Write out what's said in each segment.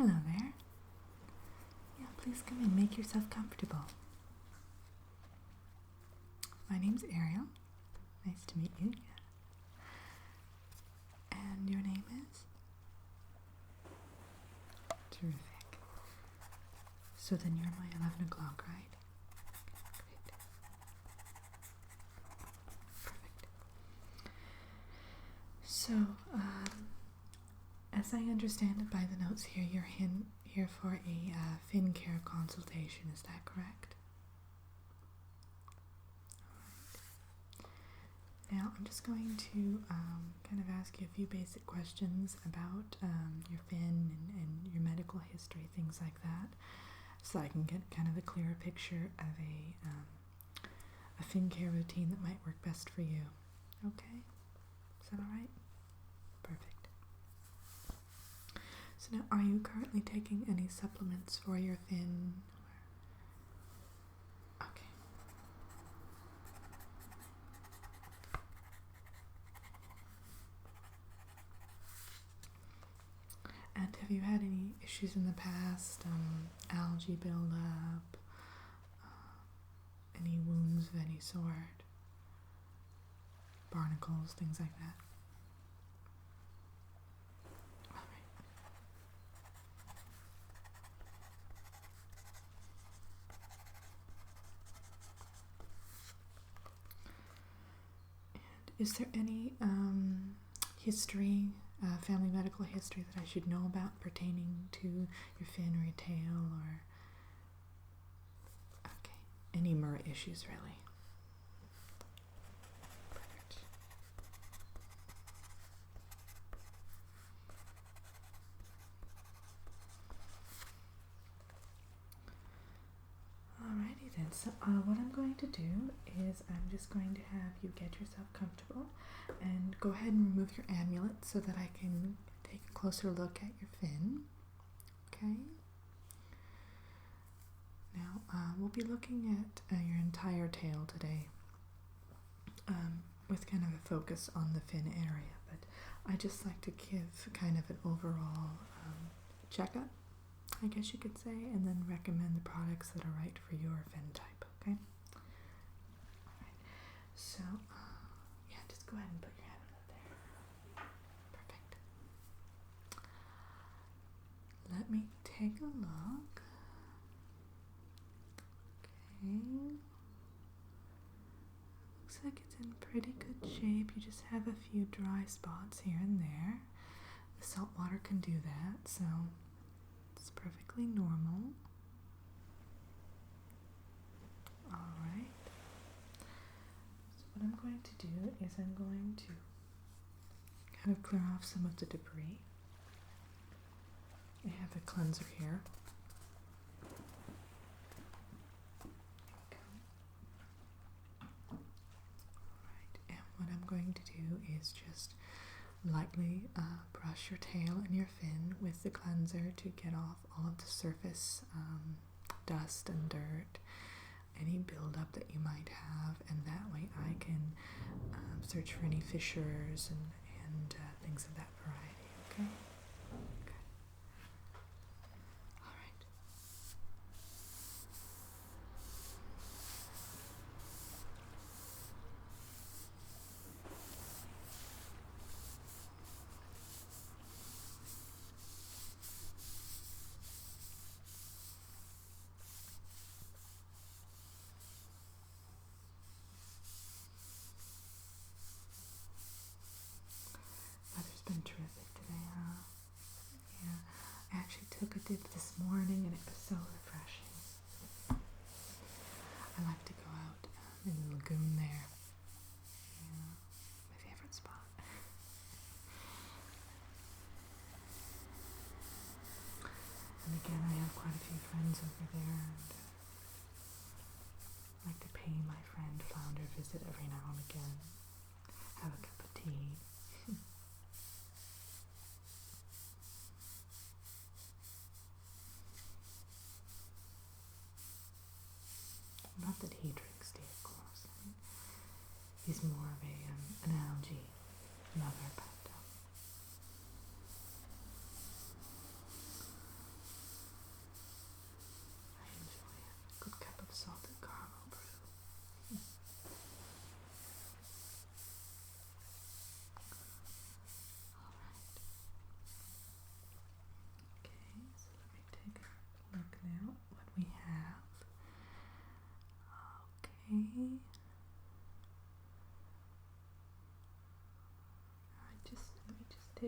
Hello there. Yeah, please come in. Make yourself comfortable. My name's Ariel. Nice to meet you. And your name is? Terrific. So then you're my 11 o'clock, right? Great. Perfect. So, as I understand it by the notes here, you're here for a fin care consultation. Is that correct? Now, I'm just going to kind of ask you a few basic questions about your fin and your medical history, things like that, so I can get kind of a clearer picture of a fin care routine that might work best for you. Okay? Is that all right? Perfect. So now, are you currently taking any supplements for your fin? Okay. And have you had any issues in the past? Algae buildup? Any wounds of any sort? Barnacles, things like that? All right. And is there any history, family medical history that I should know about pertaining to your fin or your tail, or any MER issues, really? Perfect. Alrighty then, so what I'm going to do is I'm just going to have you get yourself comfortable and go ahead and remove your amulet so that I can take a closer look at your fin. Okay? Now, we'll be looking at your entire tail today, with kind of a focus on the fin area, but I just like to give kind of an overall checkup, I guess you could say, and then recommend the products that are right for your fin type, okay? Alright, so, yeah, just go ahead and put your hand up there. Perfect. Let me take a look. Okay. Looks like it's in pretty good shape. You just have a few dry spots here and there. The salt water can do that, so it's perfectly normal. Alright. So what I'm going to do is I'm going to kind of clear off some of the debris. I have a cleanser here. What I'm going to do is just lightly brush your tail and your fin with the cleanser to get off all of the surface dust and dirt, any buildup that you might have, and that way I can search for any fissures and things of that variety, okay? Okay. All right. Weather's been terrific today, huh? Yeah. I actually took a dip this morning and it was so refreshing. I like to go out in the lagoon there. Yeah, my favorite spot. And again, I have quite a few friends over there, and I like to pay my friend Flounder a visit every now and again. Have a cup of tea. Not that he drinks tea, of course. I mean, he's more of an algae lover, but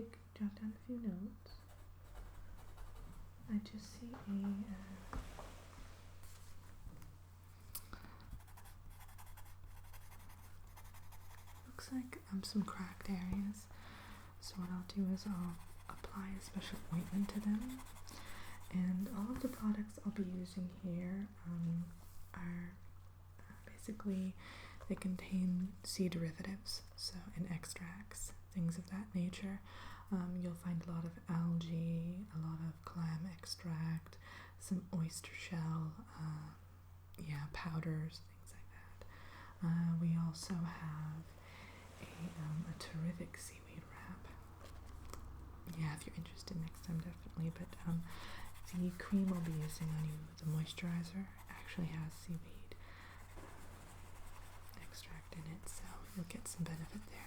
jot down a few notes. I just see looks like some cracked areas. So what I'll do is I'll apply a special ointment to them. And all of the products I'll be using here are basically, they contain sea derivatives, so and extracts, things of that nature. You'll find a lot of algae, a lot of clam extract, some oyster shell, powders, things like that. We also have a terrific seaweed wrap. Yeah, if you're interested next time, definitely. But the cream I'll be using on you, the moisturizer, actually has seaweed extract in it, so you'll get some benefit there.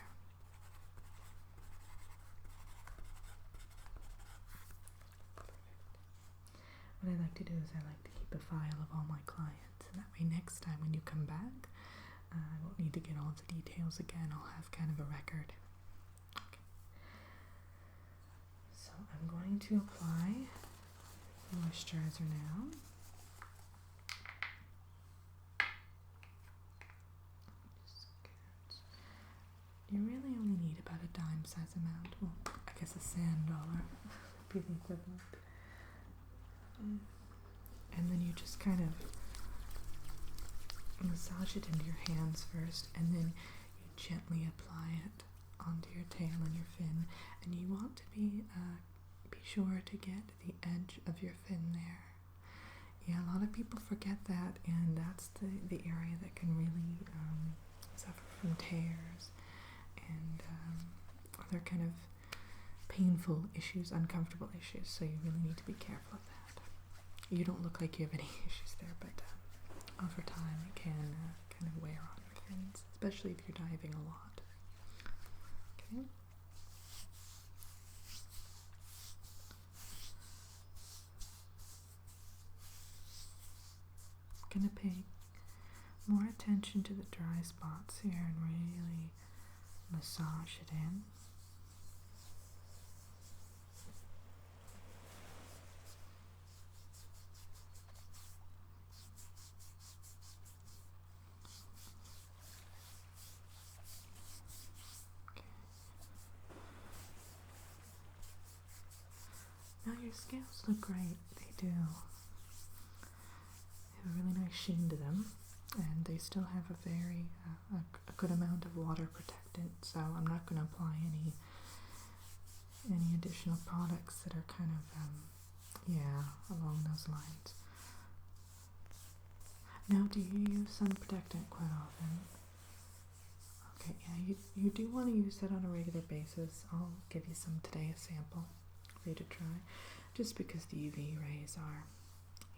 What I like to do is I like to keep a file of all my clients, and that way next time when you come back, I won't need to get all of the details again. I'll have kind of a record. Okay. So I'm going to apply moisturizer now. You really only need about a dime size amount. Well, I guess a sand dollar would be the equivalent. And then you just kind of massage it into your hands first, and then you gently apply it onto your tail and your fin. And you want to be sure to get the edge of your fin there. Yeah, a lot of people forget that, and that's the area that can really suffer from tears and other kind of painful issues, uncomfortable issues, so you really need to be careful of that. You don't look like you have any issues there, but over time it can kind of wear on your fins, especially if you're diving a lot. Okay. I'm going to pay more attention to the dry spots here and really massage it in. Okay. Now your scales look great. They do. They have a really nice sheen to them, and they still have a very a good amount of water protectant, so I'm not going to apply any additional products that are kind of along those lines. Now, do you use sun protectant quite often? Okay, yeah, you do want to use that on a regular basis. I'll give you some today, a sample for you to try, just because the UV rays are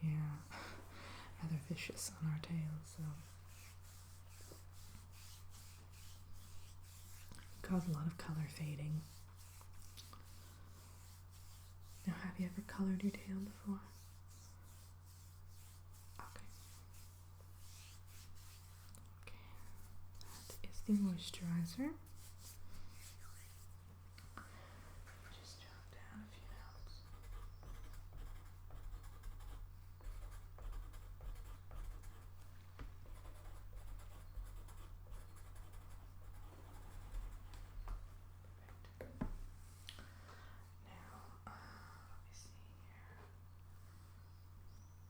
rather vicious on our tails, so cause a lot of color fading. Now, have you ever colored your tail before? Okay. That is the moisturizer. Just jot down a few notes.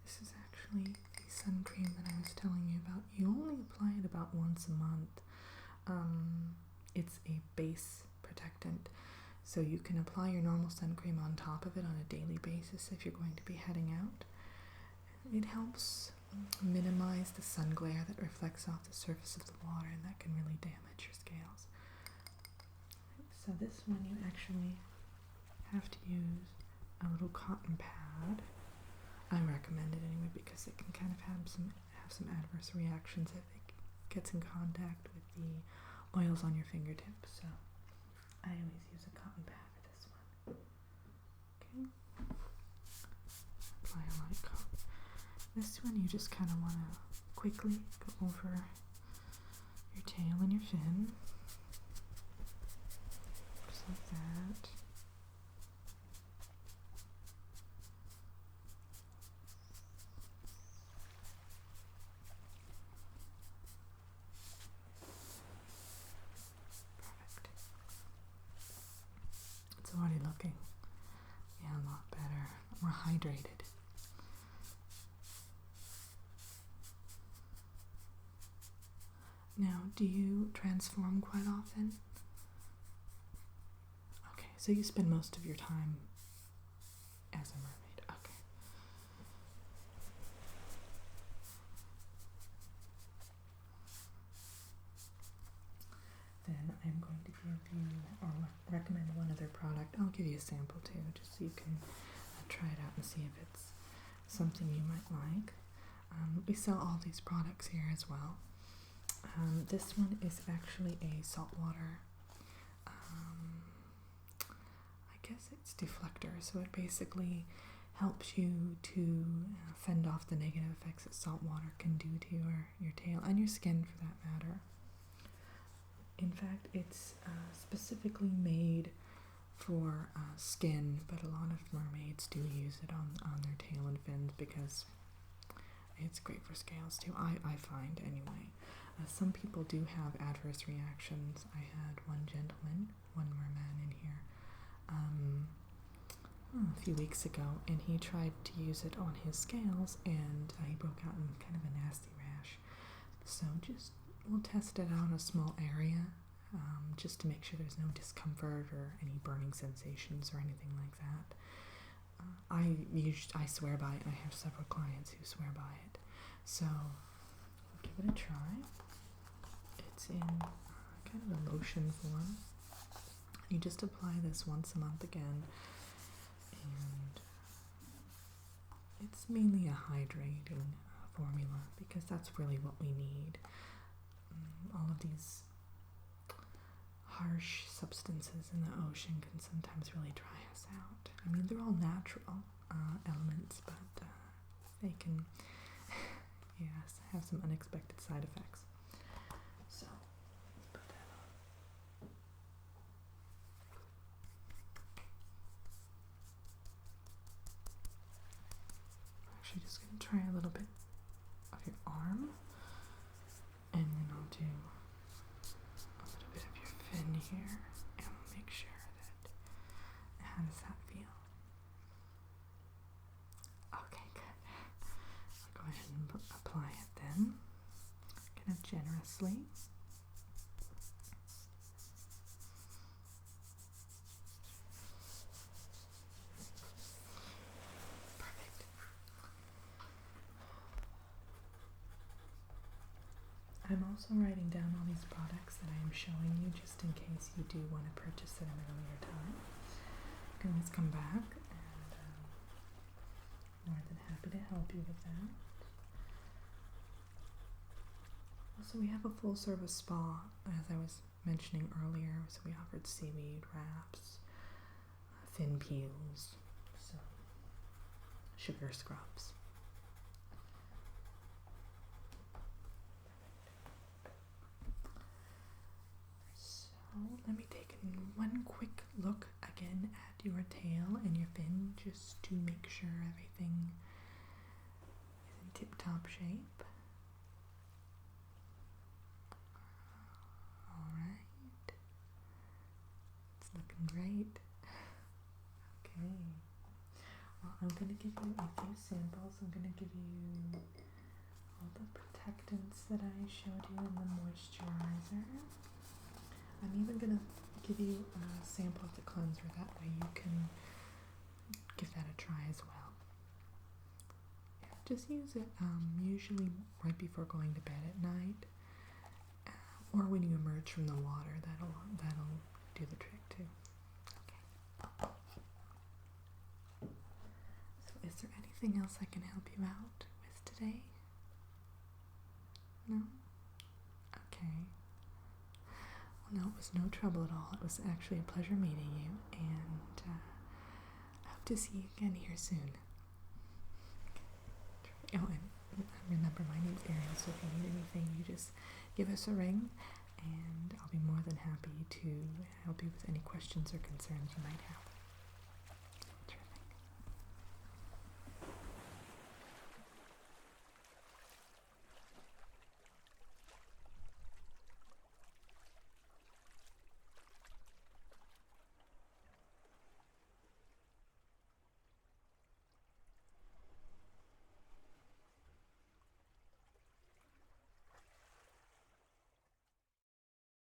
This is actually the sun cream that I was telling you about. You only apply it about once a month. It's a base protectant, so you can apply your normal sun cream on top of it on a daily basis if you're going to be heading out. It helps minimize the sun glare that reflects off the surface of the water, and that can really damage your scales. So this one you actually have to use a little cotton pad. I recommend it anyway because it can kind of have some adverse reactions if it gets in contact with the oils on your fingertips. So I always use a cotton pad for this one. Okay. Apply a light coat. This one you just kind of want to quickly go over your tail and your fin. Just like that. looking. Yeah, a lot better. More hydrated. Now, do you transform quite often? Okay, so you spend most of your time as a mermaid. Okay. Then I'm going to give you, or recommend one other product. I'll give you a sample too, just so you can try it out and see if it's something you might like. We sell all these products here as well. This one is actually a saltwater, I guess it's deflector, so it basically helps you to fend off the negative effects that salt water can do to your tail and your skin for that matter. In fact, it's specifically made for skin, but a lot of mermaids do use it on their tail and fins because it's great for scales too, I find anyway. Some people do have adverse reactions. I had one merman in here a few weeks ago, and he tried to use it on his scales, and he broke out in kind of a nasty rash. So we'll test it out in a small area, just to make sure there's no discomfort or any burning sensations or anything like that. I swear by it, and I have several clients who swear by it. So give it a try. It's in kind of a lotion form. You just apply this once a month again, and it's mainly a hydrating formula because that's really what we need. All of these harsh substances in the ocean can sometimes really dry us out. I mean, they're all natural elements, but they can have some unexpected side effects. So let's put that on. I'm actually just going to try a little bit of your arm, and then I'll do a little bit of your fin here, and we'll make sure that, how does that feel? Okay, good. I'll go ahead and apply it then, kind of generously. Perfect. I'm also writing down all these products that I am showing you just in case you do want to purchase at an earlier time. You can always come back, and more than happy to help you with that. Also, we have a full service spa, as I was mentioning earlier, so we offered seaweed wraps, fin peels, so sugar scrubs. So let me take one quick look again at your tail and your fin just to make sure everything is in tip-top shape. Alright, it's looking great. Okay, well, I'm going to give you a few samples. I'm going to give you all the protectants that I showed you and the moisturizer. I'm even going to give you a sample of the cleanser, that way you can give that a try as well. Yeah, just use it usually right before going to bed at night, or when you emerge from the water. That'll do the trick too. Okay. So is there anything else I can help you out with today? No? Okay. Well, no, it was no trouble at all. It was actually a pleasure meeting you, and I hope to see you again here soon. Okay. Oh, and remember, my name's Ariel, so if you need anything, you just give us a ring, and I'll be more than happy to help you with any questions or concerns you might have.